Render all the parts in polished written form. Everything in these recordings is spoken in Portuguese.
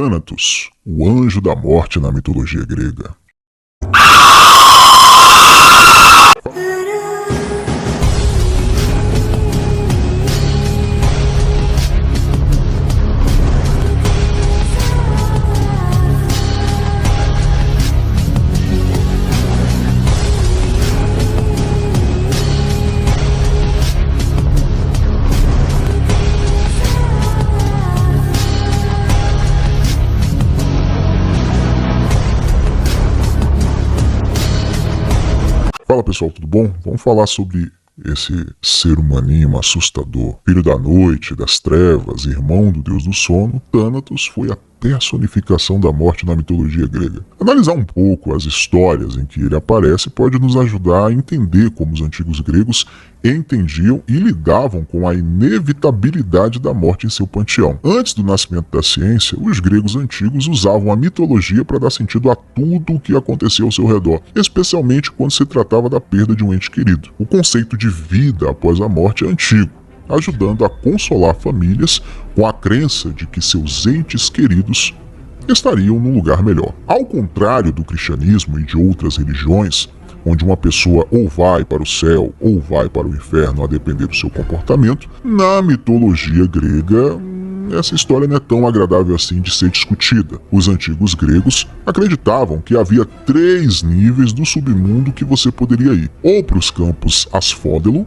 Thanatos, o anjo da morte na mitologia grega. Fala pessoal, tudo bom? Vamos falar sobre esse ser humaninho assustador. Filho da noite, das trevas, irmão do deus do sono, Thanatos foi a personificação da morte na mitologia grega. Analisar um pouco as histórias em que ele aparece pode nos ajudar a entender como os antigos gregos entendiam e lidavam com a inevitabilidade da morte em seu panteão. Antes do nascimento da ciência, os gregos antigos usavam a mitologia para dar sentido a tudo o que acontecia ao seu redor, especialmente quando se tratava da perda de um ente querido. O conceito de vida após a morte é antigo, ajudando a consolar famílias com a crença de que seus entes queridos estariam num lugar melhor. Ao contrário do cristianismo e de outras religiões, onde uma pessoa ou vai para o céu ou vai para o inferno a depender do seu comportamento, na mitologia grega essa história não é tão agradável assim de ser discutida. Os antigos gregos acreditavam que havia 3 níveis do submundo que você poderia ir, ou para os campos Asfódelo,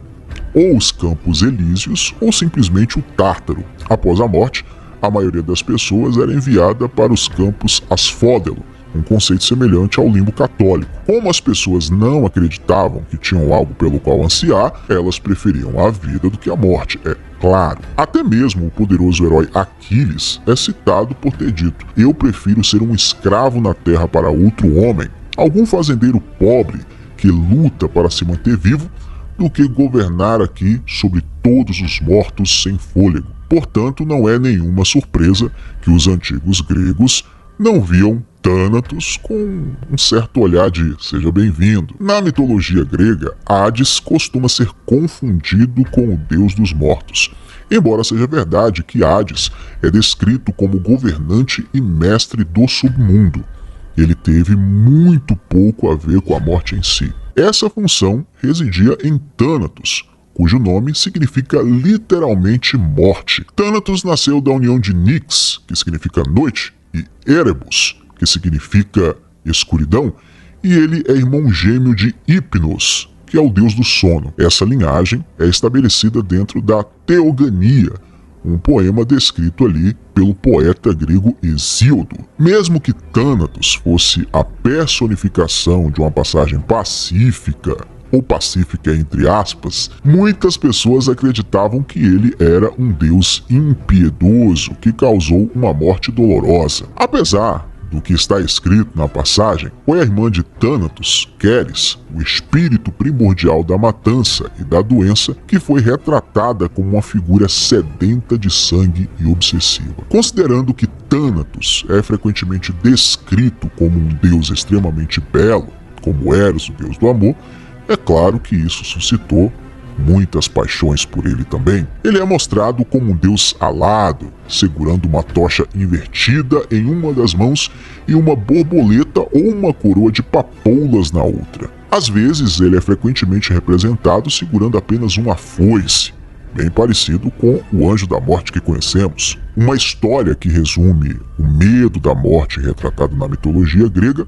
ou os campos Elíseos, ou simplesmente o Tártaro. Após a morte, a maioria das pessoas era enviada para os campos Asfódelo, um conceito semelhante ao limbo católico. Como as pessoas não acreditavam que tinham algo pelo qual ansiar, elas preferiam a vida do que a morte, é claro. Até mesmo o poderoso herói Aquiles é citado por ter dito: "Eu prefiro ser um escravo na terra para outro homem, algum fazendeiro pobre que luta para se manter vivo, do que governar aqui sobre todos os mortos sem fôlego." Portanto, não é nenhuma surpresa que os antigos gregos não viam Thanatos com um certo olhar de "seja bem-vindo". Na mitologia grega, Hades costuma ser confundido com o deus dos mortos, embora seja verdade que Hades é descrito como governante e mestre do submundo. Ele teve muito pouco a ver com a morte em si. Essa função residia em Thanatos, cujo nome significa literalmente morte. Thanatos nasceu da união de Nyx, que significa noite, e Erebus, que significa escuridão, e ele é irmão gêmeo de Hypnos, que é o deus do sono. Essa linhagem é estabelecida dentro da Teogania, um poema descrito ali pelo poeta grego Hesíodo. Mesmo que Thanatos fosse a personificação de uma passagem pacífica, ou pacífica entre aspas, muitas pessoas acreditavam que ele era um deus impiedoso que causou uma morte dolorosa. Apesar do que está escrito na passagem, foi a irmã de Thanatos, Queres, o espírito primordial da matança e da doença, que foi retratada como uma figura sedenta de sangue e obsessiva. Considerando que Thanatos é frequentemente descrito como um deus extremamente belo, como Eros, o deus do amor, é claro que isso suscitou muitas paixões por ele também. Ele é mostrado como um deus alado, segurando uma tocha invertida em uma das mãos e uma borboleta ou uma coroa de papoulas na outra. Às vezes, ele é frequentemente representado segurando apenas uma foice, bem parecido com o anjo da morte que conhecemos. Uma história que resume o medo da morte retratado na mitologia grega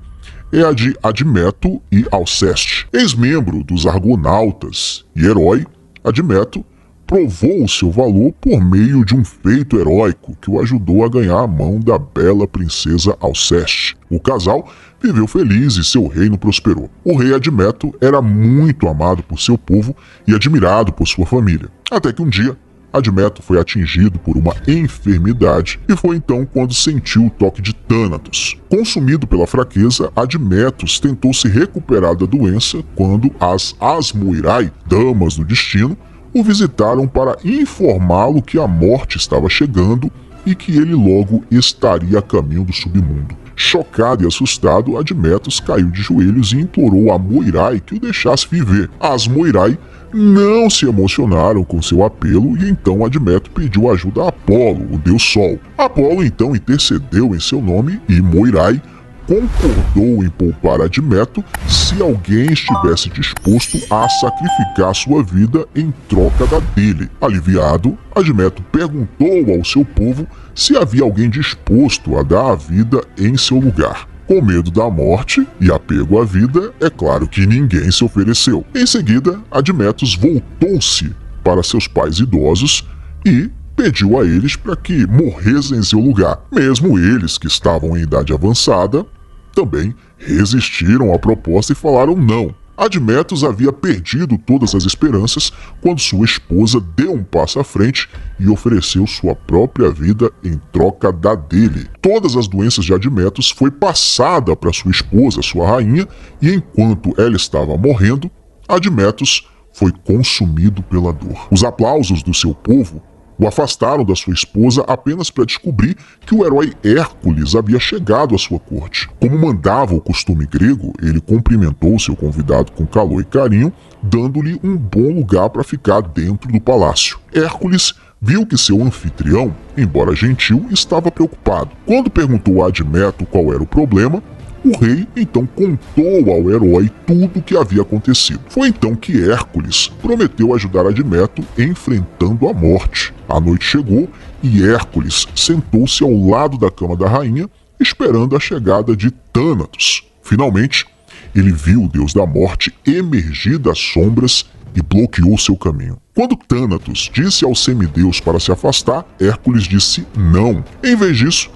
é a de Admeto e Alceste. Ex-membro dos Argonautas e herói, Admeto provou o seu valor por meio de um feito heróico que o ajudou a ganhar a mão da bela princesa Alceste. O casal viveu feliz e seu reino prosperou. O rei Admeto era muito amado por seu povo e admirado por sua família. Até que um dia, Admeto foi atingido por uma enfermidade e foi então quando sentiu o toque de Thanatos. Consumido pela fraqueza, Admetos tentou se recuperar da doença quando as Asmoirai, damas do destino, o visitaram para informá-lo que a morte estava chegando e que ele logo estaria a caminho do submundo. Chocado e assustado, Admetos caiu de joelhos e implorou a Moirai que o deixasse viver. As Moirai não se emocionaram com seu apelo e então Admeto pediu ajuda a Apolo, o deus Sol. Apolo então intercedeu em seu nome e Moirai concordou em poupar Admeto se alguém estivesse disposto a sacrificar sua vida em troca da dele. Aliviado, Admeto perguntou ao seu povo se havia alguém disposto a dar a vida em seu lugar. Com medo da morte e apego à vida, é claro que ninguém se ofereceu. Em seguida, Admetos voltou-se para seus pais idosos e pediu a eles para que morressem em seu lugar. Mesmo eles, que estavam em idade avançada, também resistiram à proposta e falaram não. Admetos havia perdido todas as esperanças quando sua esposa deu um passo à frente e ofereceu sua própria vida em troca da dele. Todas as doenças de Admetos foi passada para sua esposa, sua rainha, e enquanto ela estava morrendo, Admetos foi consumido pela dor. Os aplausos do seu povo o afastaram da sua esposa apenas para descobrir que o herói Hércules havia chegado à sua corte. Como mandava o costume grego, ele cumprimentou seu convidado com calor e carinho, dando-lhe um bom lugar para ficar dentro do palácio. Hércules viu que seu anfitrião, embora gentil, estava preocupado. Quando perguntou a Admeto qual era o problema, o rei então contou ao herói tudo o que havia acontecido. Foi então que Hércules prometeu ajudar Admeto enfrentando a morte. A noite chegou e Hércules sentou-se ao lado da cama da rainha, esperando a chegada de Thanatos. Finalmente, ele viu o deus da morte emergir das sombras e bloqueou seu caminho. Quando Thanatos disse ao semideus para se afastar, Hércules disse não. Em vez disso,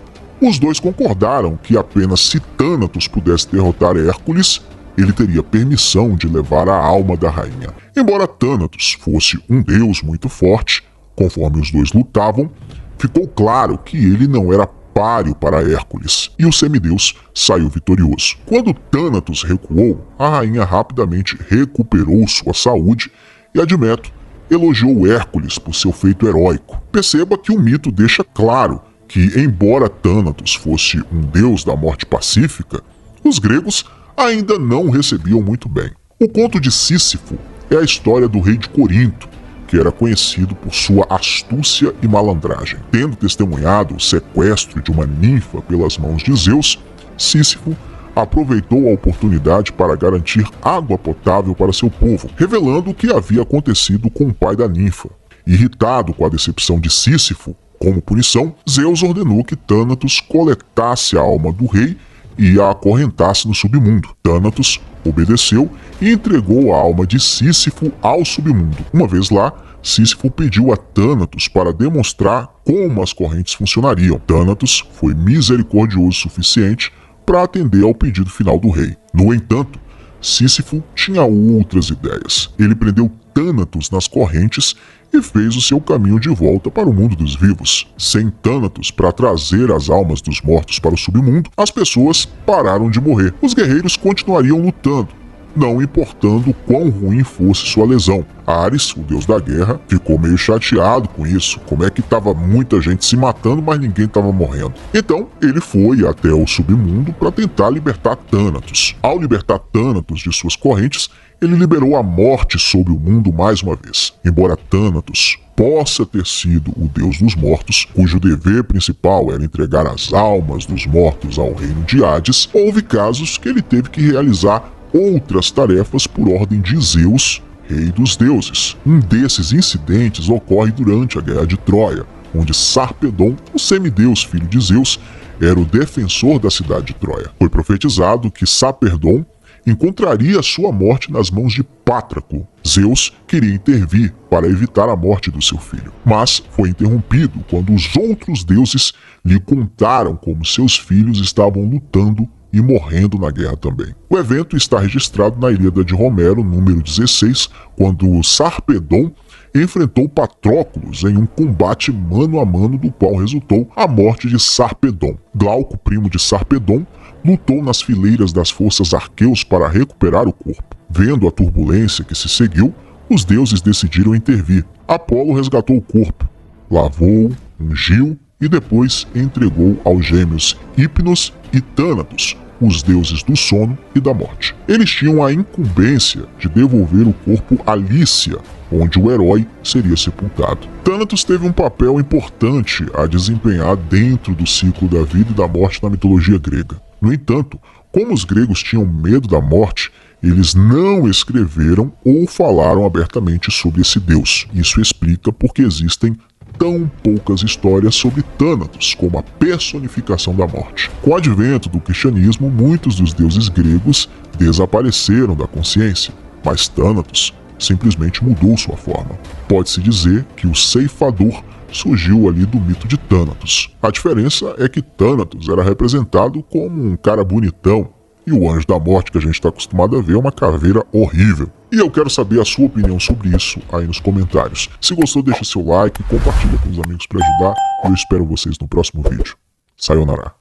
os dois concordaram que apenas se Thanatos pudesse derrotar Hércules, ele teria permissão de levar a alma da rainha. Embora Thanatos fosse um deus muito forte, conforme os dois lutavam, ficou claro que ele não era páreo para Hércules, e o semideus saiu vitorioso. Quando Thanatos recuou, a rainha rapidamente recuperou sua saúde e Admeto elogiou Hércules por seu feito heróico. Perceba que o mito deixa claro que, embora Thanatos fosse um deus da morte pacífica, os gregos ainda não o recebiam muito bem. O conto de Sísifo é a história do rei de Corinto, que era conhecido por sua astúcia e malandragem. Tendo testemunhado o sequestro de uma ninfa pelas mãos de Zeus, Sísifo aproveitou a oportunidade para garantir água potável para seu povo, revelando o que havia acontecido com o pai da ninfa. Irritado com a decepção de Sísifo, como punição, Zeus ordenou que Thanatos coletasse a alma do rei e a acorrentasse no submundo. Thanatos obedeceu e entregou a alma de Sísifo ao submundo. Uma vez lá, Sísifo pediu a Thanatos para demonstrar como as correntes funcionariam. Thanatos foi misericordioso o suficiente para atender ao pedido final do rei. No entanto, Sísifo tinha outras ideias. Ele prendeu Thanatos nas correntes e fez o seu caminho de volta para o mundo dos vivos. Sem Thanatos para trazer as almas dos mortos para o submundo, as pessoas pararam de morrer. Os guerreiros continuariam lutando, não importando quão ruim fosse sua lesão. Ares, o deus da guerra, ficou meio chateado com isso. Como é que estava muita gente se matando, mas ninguém estava morrendo? Então, ele foi até o submundo para tentar libertar Thanatos. Ao libertar Thanatos de suas correntes, ele liberou a morte sobre o mundo mais uma vez. Embora Thanatos possa ter sido o deus dos mortos, cujo dever principal era entregar as almas dos mortos ao reino de Hades, houve casos que ele teve que realizar outras tarefas por ordem de Zeus, rei dos deuses. Um desses incidentes ocorre durante a Guerra de Troia, onde Sarpedon, o semideus filho de Zeus, era o defensor da cidade de Troia. Foi profetizado que Sarpedon encontraria sua morte nas mãos de Pátraco. Zeus queria intervir para evitar a morte do seu filho, mas foi interrompido quando os outros deuses lhe contaram como seus filhos estavam lutando e morrendo na guerra também. O evento está registrado na Ilíada de Homero, número 16, quando Sarpedon enfrentou Patroclus em um combate mano a mano do qual resultou a morte de Sarpedon. Glauco, primo de Sarpedon, lutou nas fileiras das forças arqueus para recuperar o corpo. Vendo a turbulência que se seguiu, os deuses decidiram intervir. Apolo resgatou o corpo, lavou, ungiu e depois entregou aos gêmeos Hipnos e Thanatos, os deuses do sono e da morte. Eles tinham a incumbência de devolver o corpo a Lícia, onde o herói seria sepultado. Thanatos teve um papel importante a desempenhar dentro do ciclo da vida e da morte na mitologia grega. No entanto, como os gregos tinham medo da morte, eles não escreveram ou falaram abertamente sobre esse deus. Isso explica porque existem tão poucas histórias sobre Thanatos como a personificação da morte. Com o advento do cristianismo, muitos dos deuses gregos desapareceram da consciência, mas Thanatos simplesmente mudou sua forma. Pode-se dizer que o ceifador surgiu ali do mito de Thanatos. A diferença é que Thanatos era representado como um cara bonitão, e o anjo da morte que a gente está acostumado a ver é uma caveira horrível. E eu quero saber a sua opinião sobre isso aí nos comentários. Se gostou, deixa seu like, compartilha com os amigos para ajudar, e eu espero vocês no próximo vídeo. Sayonara.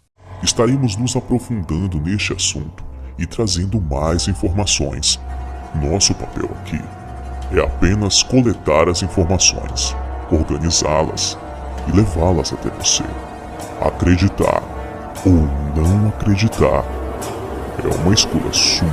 Estaremos nos aprofundando neste assunto e trazendo mais informações. Nosso papel aqui é apenas coletar as informações, organizá-las e levá-las até você. Acreditar ou não acreditar é uma escolha sua.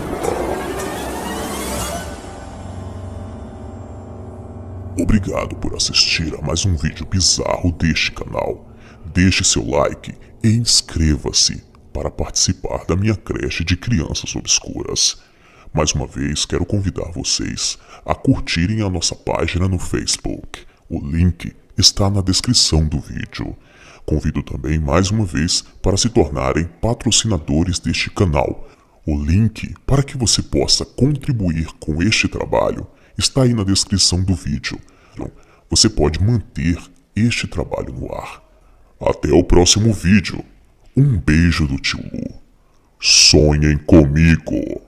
Obrigado por assistir a mais um vídeo bizarro deste canal. Deixe seu like e inscreva-se para participar da minha creche de crianças obscuras. Mais uma vez, quero convidar vocês a curtirem a nossa página no Facebook. O link está na descrição do vídeo. Convido também mais uma vez para se tornarem patrocinadores deste canal. O link para que você possa contribuir com este trabalho está aí na descrição do vídeo. Você pode manter este trabalho no ar. Até o próximo vídeo. Um beijo do tio Lu. Sonhem comigo.